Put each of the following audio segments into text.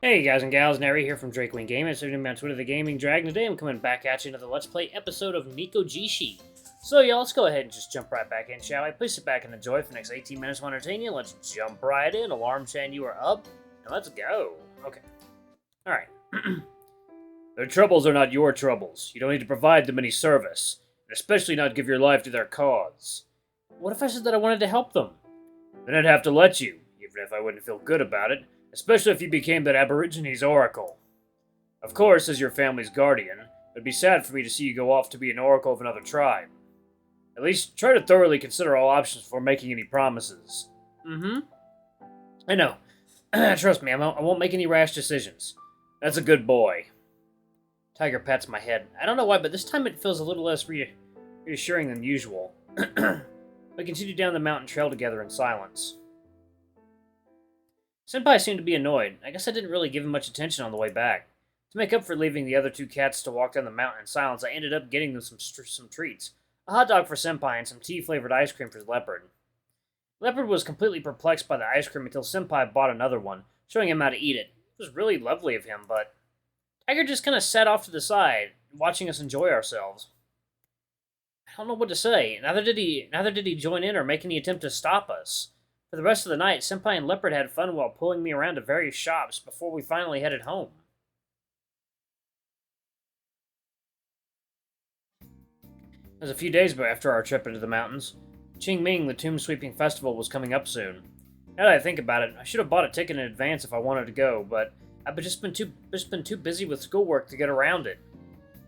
Hey guys and gals, Nary here from Drakewing Gaming. So on Twitter, the Gaming Dragon. Today I'm coming back at you another Let's Play episode of Nekojishi. So y'all, let's go ahead and just jump right back in, shall we? Please sit back and enjoy for the next 18 minutes to entertain you. Let's jump right in. Alarm Chan, you are up, and let's go. Okay. Alright. Their troubles are not your troubles. You don't need to provide them any service, and especially not give your life to their cause. What if I said that I wanted to help them? Then I'd have to let you, even if I wouldn't feel good about it. Especially if you became that Aborigines oracle. Of course, as your family's guardian, it'd be sad for me to see you go off to be an oracle of another tribe. At least, try to thoroughly consider all options before making any promises. I know. Trust me, I won't make any rash decisions. That's a good boy. Tiger pats my head. I don't know why, but this time it feels a little less reassuring than usual. We continue down the mountain trail together in silence. Senpai seemed to be annoyed. I guess I didn't really give him much attention on the way back. To make up for leaving the other two cats to walk down the mountain in silence, I ended up getting them some treats. A hot dog for Senpai and some tea-flavored ice cream for Leopard. Leopard was completely perplexed by the ice cream until Senpai bought another one, showing him how to eat it. It was really lovely of him, but Tiger just kind of sat off to the side, watching us enjoy ourselves. I don't know what to say. Neither did he join in or make any attempt to stop us. For the rest of the night, Senpai and Leopard had fun while pulling me around to various shops before we finally headed home. It was a few days after our trip into the mountains. Qingming, the Tomb Sweeping Festival, was coming up soon. Now that I think about it, I should have bought a ticket in advance if I wanted to go, but I've just been too busy with schoolwork to get around to it.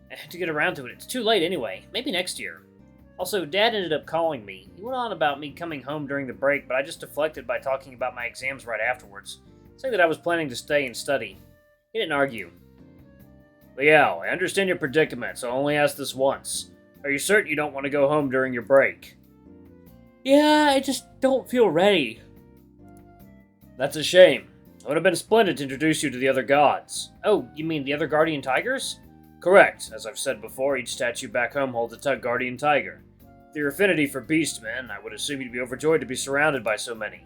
It's too late anyway. Maybe next year. Also, Dad ended up calling me. He went on about me coming home during the break, but I just deflected by talking about my exams right afterwards, saying that I was planning to stay and study. He didn't argue. Liao, I understand your predicament, so I only ask this once. Are you certain you don't want to go home during your break? Yeah, I just don't feel ready. That's a shame. It would have been splendid to introduce you to the other gods. Oh, you mean the other Guardian Tigers? Correct. As I've said before, each statue back home holds a Guardian Tiger. With your affinity for beastmen, I would assume you'd be overjoyed to be surrounded by so many.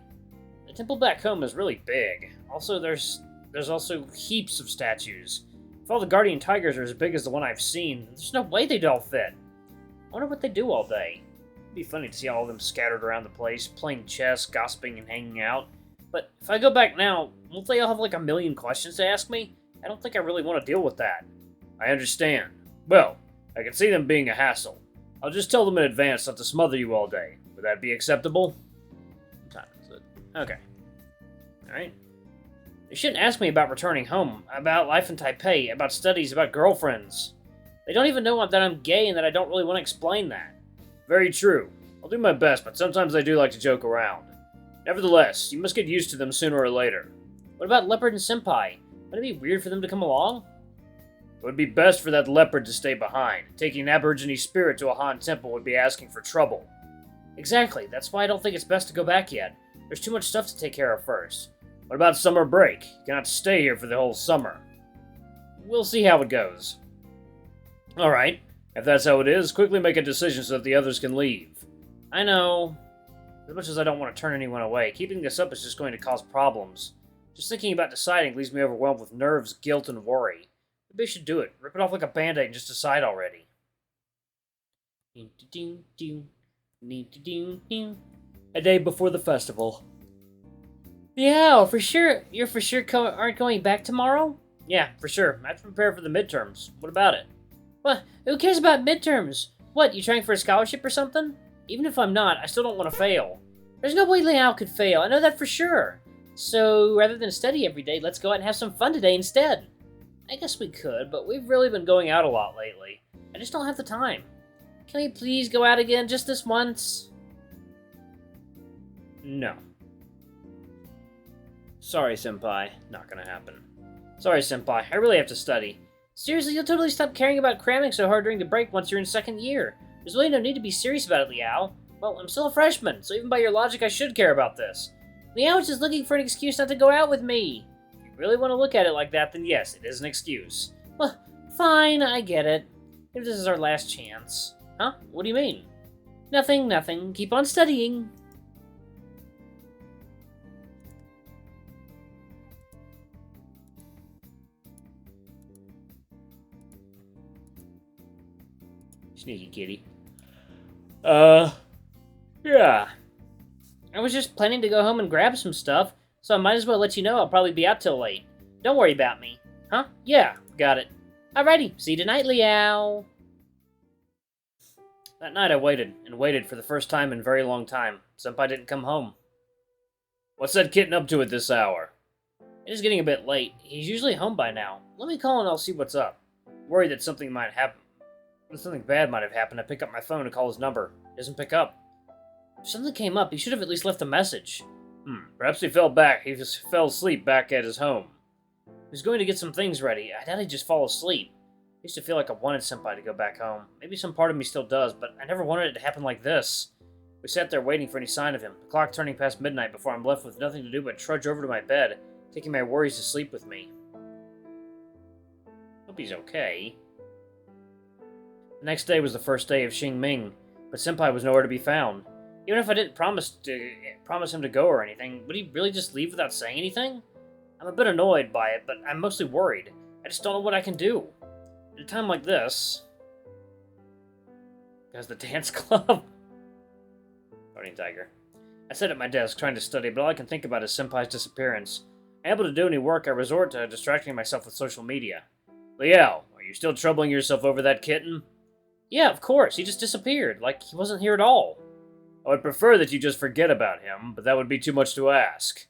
The temple back home is really big. Also, there's also heaps of statues. If all the Guardian Tigers are as big as the one I've seen, there's no way they'd all fit. I wonder what they do all day. It'd be funny to see all of them scattered around the place, playing chess, gossiping, and hanging out. But if I go back now, won't they all have like a million questions to ask me? I don't think I really want to deal with that. I understand. Well, I can see them being a hassle. I'll just tell them in advance not to smother you all day. Would that be acceptable? What time is it? Okay. Alright. They shouldn't ask me about returning home, about life in Taipei, about studies, about girlfriends. They don't even know that I'm gay and that I don't really want to explain that. Very true. I'll do my best, but sometimes they do like to joke around. Nevertheless, you must get used to them sooner or later. What about Leopard and Senpai? Would it be weird for them to come along? It would be best for that leopard to stay behind. Taking an Aborigine spirit to a Han temple would be asking for trouble. Exactly, that's why I don't think it's best to go back yet. There's too much stuff to take care of first. What about summer break? You cannot stay here for the whole summer. We'll see how it goes. Alright, if that's how it is, quickly make a decision so that the others can leave. I know. As much as I don't want to turn anyone away, keeping this up is just going to cause problems. Just thinking about deciding leaves me overwhelmed with nerves, guilt, and worry. Maybe I should do it. Rip it off like a band-aid and just decide already. A day before the festival. Yeah, for sure. You're for sure aren't going back tomorrow? Yeah, for sure. I have to prepare for the midterms. What about it? Well, who cares about midterms? What, you trying for a scholarship or something? Even if I'm not, I still don't want to fail. There's no way Liao could fail. I know that for sure. So, rather than study every day, let's go out and have some fun today instead. I guess we could, but we've really been going out a lot lately. I just don't have the time. Can we please go out again just this once? No. Sorry, Senpai. Not gonna happen. Sorry, Senpai. I really have to study. Seriously, you'll totally stop caring about cramming so hard during the break once you're in second year. There's really no need to be serious about it, Liao. Well, I'm still a freshman, so even by your logic, I should care about this. Liao is just looking for an excuse not to go out with me. If you really want to look at it like that, then yes, it is an excuse. Well, fine, I get it. If this is our last chance. Huh? What do you mean? Nothing, nothing. Keep on studying. Sneaky kitty. Yeah. I was just planning to go home and grab some stuff, so I might as well let you know I'll probably be out till late. Don't worry about me. Huh? Yeah, got it. Alrighty, see you tonight, Liao. That night I waited, and waited for the first time in a very long time. Senpai didn't come home. What's that kitten up to at this hour? It is getting a bit late. He's usually home by now. Let me call and I'll see what's up. Worried that something might happen. Something bad might have happened. I pick up my phone to call his number. He doesn't pick up. If something came up, he should have at least left a message. Perhaps he fell back. He just fell asleep back at his home. He was going to get some things ready. I doubt he'd just fall asleep. I used to feel like I wanted Senpai to go back home. Maybe some part of me still does, but I never wanted it to happen like this. We sat there waiting for any sign of him, the clock turning past midnight before I'm left with nothing to do but trudge over to my bed, taking my worries to sleep with me. Hope he's okay. The next day was the first day of Xingming, but Senpai was nowhere to be found. Even if I didn't promise him to go or anything, would he really just leave without saying anything? I'm a bit annoyed by it, but I'm mostly worried. I just don't know what I can do. At a time like this... There's the dance club. Guardian Tiger. I sit at my desk trying to study, but all I can think about is Senpai's disappearance. Unable to do any work, I resort to distracting myself with social media. Liao, are you still troubling yourself over that kitten? Yeah, of course. He just disappeared, like he wasn't here at all. I would prefer that you just forget about him, but that would be too much to ask.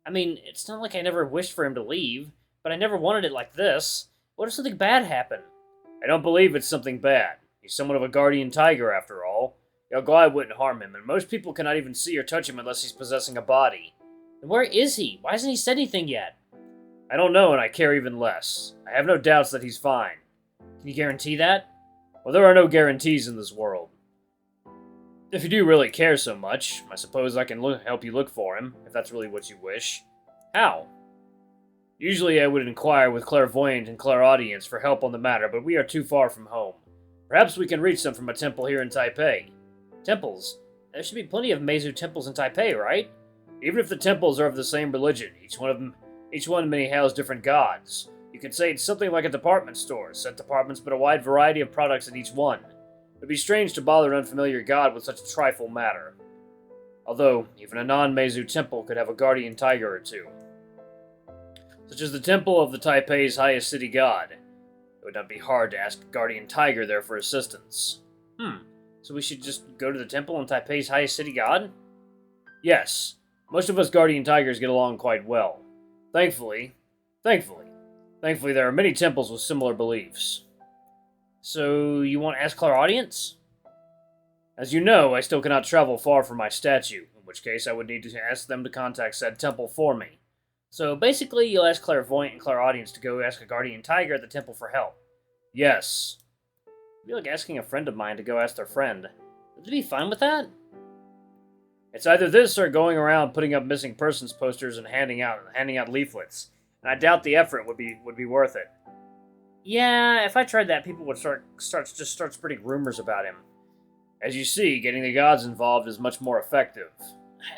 I mean, it's not like I never wished for him to leave, but I never wanted it like this. What if something bad happened? I don't believe it's something bad. He's somewhat of a guardian tiger, after all. Your guy wouldn't harm him, and most people cannot even see or touch him unless he's possessing a body. And where is he? Why hasn't he said anything yet? I don't know, and I care even less. I have no doubts that he's fine. Can you guarantee that? Well, there are no guarantees in this world. If you do really care so much, I suppose I can help you look for him, if that's really what you wish. How? Usually I would inquire with clairvoyant and clairaudience for help on the matter, but we are too far from home. Perhaps we can reach them from a temple here in Taipei. Temples? There should be plenty of Meizu temples in Taipei, right? Even if the temples are of the same religion, each one may house different gods. You could say it's something like a department store, set departments but a wide variety of products in each one. It would be strange to bother an unfamiliar god with such a trifle matter. Although, even a non-Meizu temple could have a guardian tiger or two. Such as the temple of the Taipei's highest city god. It would not be hard to ask a guardian tiger there for assistance. So we should just go to the temple in Taipei's highest city god? Yes. Most of us guardian tigers get along quite well. Thankfully, there are many temples with similar beliefs. So, you want to ask clairaudience? As you know, I still cannot travel far from my statue, in which case I would need to ask them to contact said temple for me. So, basically, you'll ask clairvoyant and clairaudience to go ask a guardian tiger at the temple for help. Yes. It'd be like asking a friend of mine to go ask their friend. Would they be fine with that? It's either this or going around putting up missing persons posters and handing out leaflets. And I doubt the effort would be worth it. Yeah, if I tried that, people would start spreading rumors about him. As you see, getting the gods involved is much more effective.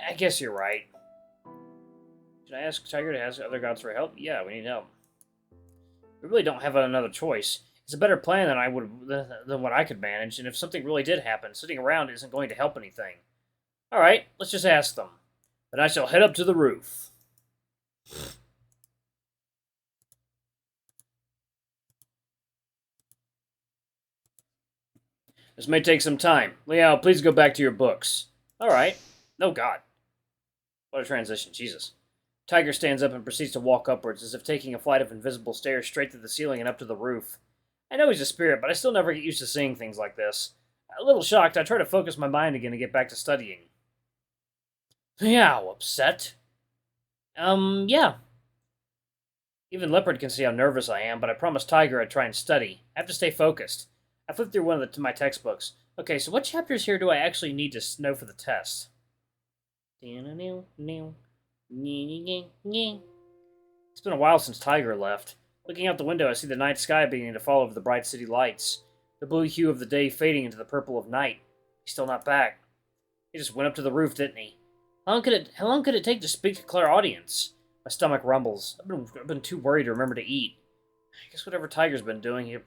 I guess you're right. Should I ask Tiger to ask other gods for help? Yeah, we need help. We really don't have another choice. It's a better plan than what I could manage, and if something really did happen, sitting around isn't going to help anything. Alright, let's just ask them. Then I shall head up to the roof. This may take some time. Liao, please go back to your books. Alright. Oh god. What a transition, Jesus. Tiger stands up and proceeds to walk upwards, as if taking a flight of invisible stairs straight through the ceiling and up to the roof. I know he's a spirit, but I still never get used to seeing things like this. A little shocked, I try to focus my mind again and get back to studying. Meow, upset? Yeah. Even Leopard can see how nervous I am, but I promised Tiger I'd try and study. I have to stay focused. I flipped through one of my textbooks. Okay, so what chapters here do I actually need to know for the test? It's been a while since Tiger left. Looking out the window, I see the night sky beginning to fall over the bright city lights. The blue hue of the day fading into the purple of night. He's still not back. He just went up to the roof, didn't he? How long could it take to speak to clairaudience? My stomach rumbles. I've been too worried to remember to eat. I guess whatever Tiger's been doing, he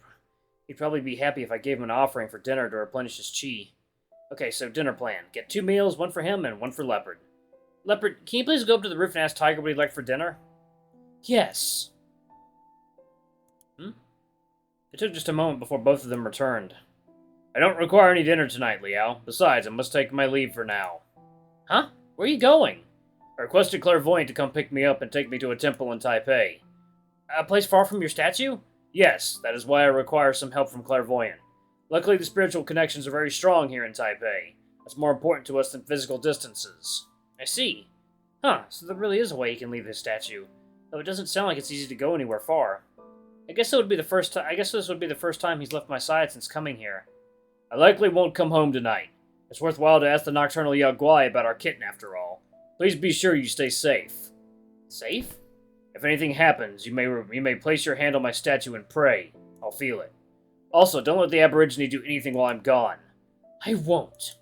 He'd probably be happy if I gave him an offering for dinner to replenish his chi. Okay, so dinner plan. Get 2 meals, one for him and one for Leopard. Leopard, can you please go up to the roof and ask Tiger what he'd like for dinner? Yes. It took just a moment before both of them returned. I don't require any dinner tonight, Liao. Besides, I must take my leave for now. Huh? Where are you going? I requested Clairvoyant to come pick me up and take me to a temple in Taipei. A place far from your statue? Yes, that is why I require some help from Clairvoyant. Luckily, the spiritual connections are very strong here in Taipei. That's more important to us than physical distances. I see. Huh, so there really is a way he can leave his statue. Though it doesn't sound like it's easy to go anywhere far. I guess this would be the first time he's left my side since coming here. I likely won't come home tonight. It's worthwhile to ask the nocturnal Yaguai about our kitten after all. Please be sure you stay safe. Safe? If anything happens, you may place your hand on my statue and pray. I'll feel it. Also, don't let the Aborigine do anything while I'm gone. I won't.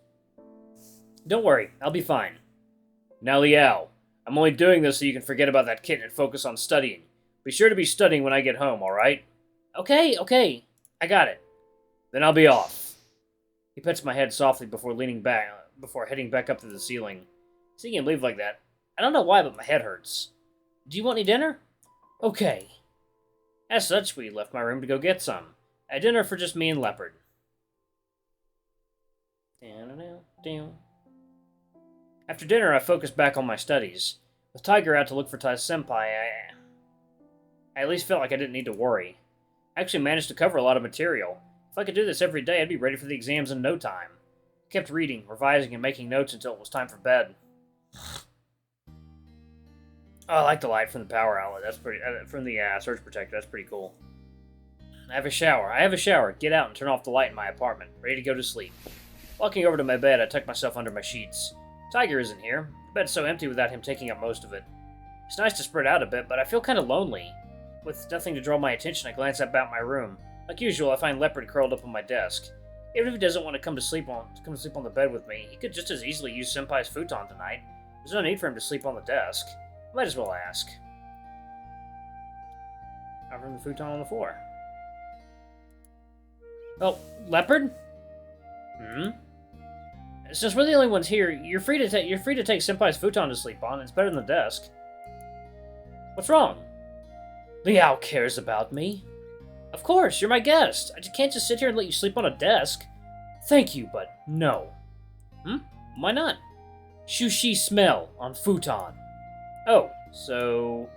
Don't worry, I'll be fine. Now, Liao, I'm only doing this so you can forget about that kitten and focus on studying. Be sure to be studying when I get home, alright? Okay. I got it. Then I'll be off. He pets my head softly before heading back up to the ceiling. Seeing him leave like that, I don't know why, but my head hurts. Do you want any dinner? Okay. As such, we left my room to go get some. A dinner for just me and Leopard. After dinner, I focused back on my studies. With Tiger out to look for Senpai, I at least felt like I didn't need to worry. I actually managed to cover a lot of material. If I could do this every day, I'd be ready for the exams in no time. I kept reading, revising, and making notes until it was time for bed. Oh, I like the light from the power outlet. That's pretty. From the surge protector. That's pretty cool. I have a shower. Get out and turn off the light in my apartment. Ready to go to sleep. Walking over to my bed, I tuck myself under my sheets. Tiger isn't here. The bed's so empty without him taking up most of it. It's nice to spread out a bit, but I feel kind of lonely. With nothing to draw my attention, I glance about my room. Like usual, I find Leopard curled up on my desk. Even if he doesn't want to come to sleep on the bed with me, he could just as easily use Senpai's futon tonight. There's no need for him to sleep on the desk. Might as well ask. Offering the futon on the floor. Oh, Leopard? Since we're the only ones here, you're free to take Senpai's futon to sleep on. It's better than the desk. What's wrong? Liao cares about me. Of course, you're my guest. I can't just sit here and let you sleep on a desk. Thank you, but no. Why not? Sushi smell on futon. Oh, so...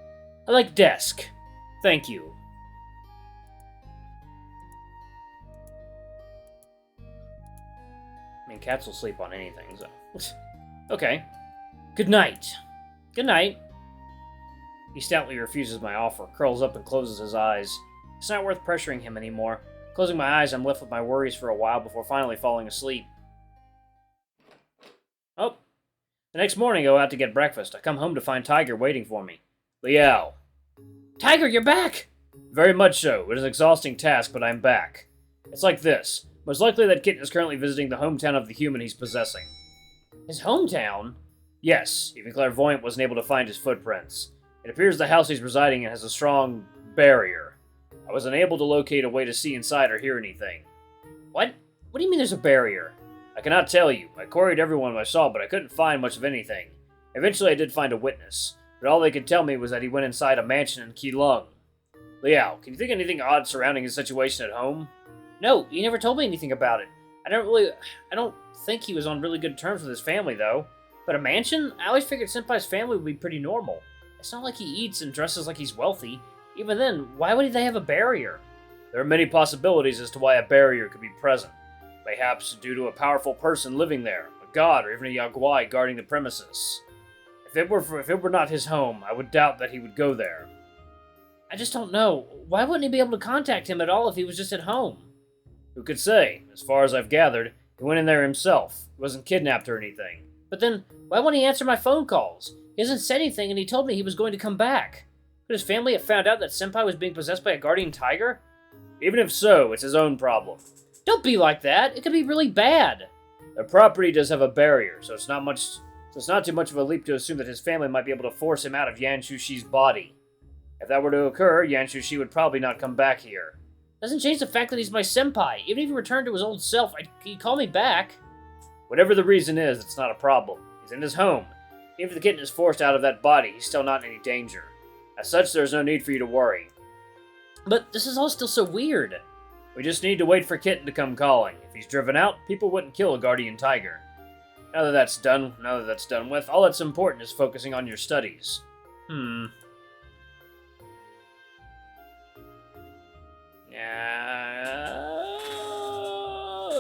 I like desk. Thank you. I mean, cats will sleep on anything, so... Okay. Good night. Good night. He stoutly refuses my offer, curls up and closes his eyes. It's not worth pressuring him anymore. Closing my eyes, I'm left with my worries for a while before finally falling asleep. Oh. The next morning, I go out to get breakfast. I come home to find Tiger waiting for me. Liao. Tiger, you're back! Very much so. It is an exhausting task, but I'm back. It's like this. Most likely that Kitten is currently visiting the hometown of the human he's possessing. His hometown? Yes. Even Clairvoyant wasn't able to find his footprints. It appears the house he's residing in has a strong barrier. I was unable to locate a way to see inside or hear anything. What? What do you mean there's a barrier? I cannot tell you. I queried everyone I saw, but I couldn't find much of anything. Eventually I did find a witness, but all they could tell me was that he went inside a mansion in Keelung. Liao, can you think of anything odd surrounding his situation at home? No, he never told me anything about it. I don't think he was on really good terms with his family, though. But a mansion? I always figured Senpai's family would be pretty normal. It's not like he eats and dresses like he's wealthy. Even then, why would they have a barrier? There are many possibilities as to why a barrier could be present. Perhaps due to a powerful person living there, a god, or even a Yaguai guarding the premises. If it were not his home, I would doubt that he would go there. I just don't know. Why wouldn't he be able to contact him at all if he was just at home? Who could say? As far as I've gathered, he went in there himself. He wasn't kidnapped or anything. But then, why wouldn't he answer my phone calls? He hasn't said anything, and he told me he was going to come back. Could his family have found out that Senpai was being possessed by a guardian tiger? Even if so, it's his own problem. Don't be like that. It could be really bad. Their property does have a barrier, so it's not too much of a leap to assume that his family might be able to force him out of Yan Shushi's body. If that were to occur, Yan Shushi would probably not come back here. Doesn't change the fact that he's my senpai. Even if he returned to his old self, he'd call me back. Whatever the reason is, it's not a problem. He's in his home. Even if the kitten is forced out of that body, he's still not in any danger. As such, there's no need for you to worry. But this is all still so weird. We just need to wait for Kitten to come calling. If he's driven out, people wouldn't kill a Guardian Tiger. Now that that's done with, all that's important is focusing on your studies.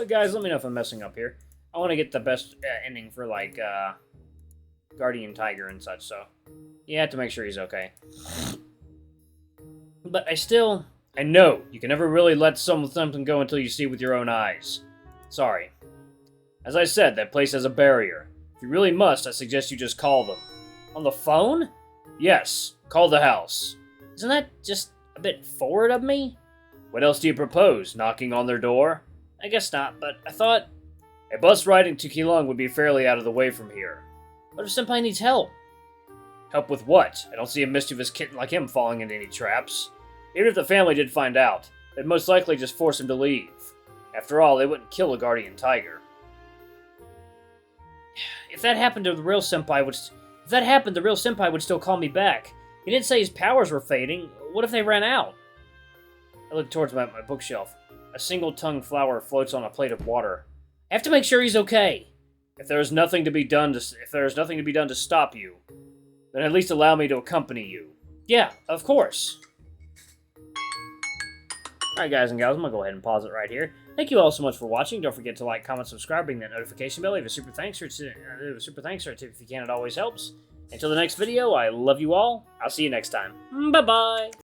Guys, let me know if I'm messing up here. I want to get the best ending for, like, Guardian Tiger and such, so you have to make sure he's okay. But I know, you can never really let something go until you see with your own eyes. Sorry. As I said, that place has a barrier. If you really must, I suggest you just call them. On the phone? Yes, call the house. Isn't that just a bit forward of me? What else do you propose? Knocking on their door? I guess not, but I thought a bus ride to Keelung would be fairly out of the way from here. What if Senpai needs help? Help with what? I don't see a mischievous kitten like him falling into any traps. Even if the family did find out, they'd most likely just force him to leave. After all, they wouldn't kill a Guardian Tiger. If that happened, the real Senpai would still call me back. He didn't say his powers were fading. What if they ran out? I look towards my bookshelf. A single-tongued flower floats on a plate of water. I have to make sure he's okay. If there is nothing to be done to stop you, then at least allow me to accompany you. Yeah, of course. Alright, guys and gals, I'm going to go ahead and pause it right here. Thank you all so much for watching. Don't forget to like, comment, subscribe, ring that notification bell, leave a super thanks or a tip if you can. It always helps. Until the next video, I love you all. I'll see you next time. Bye-bye.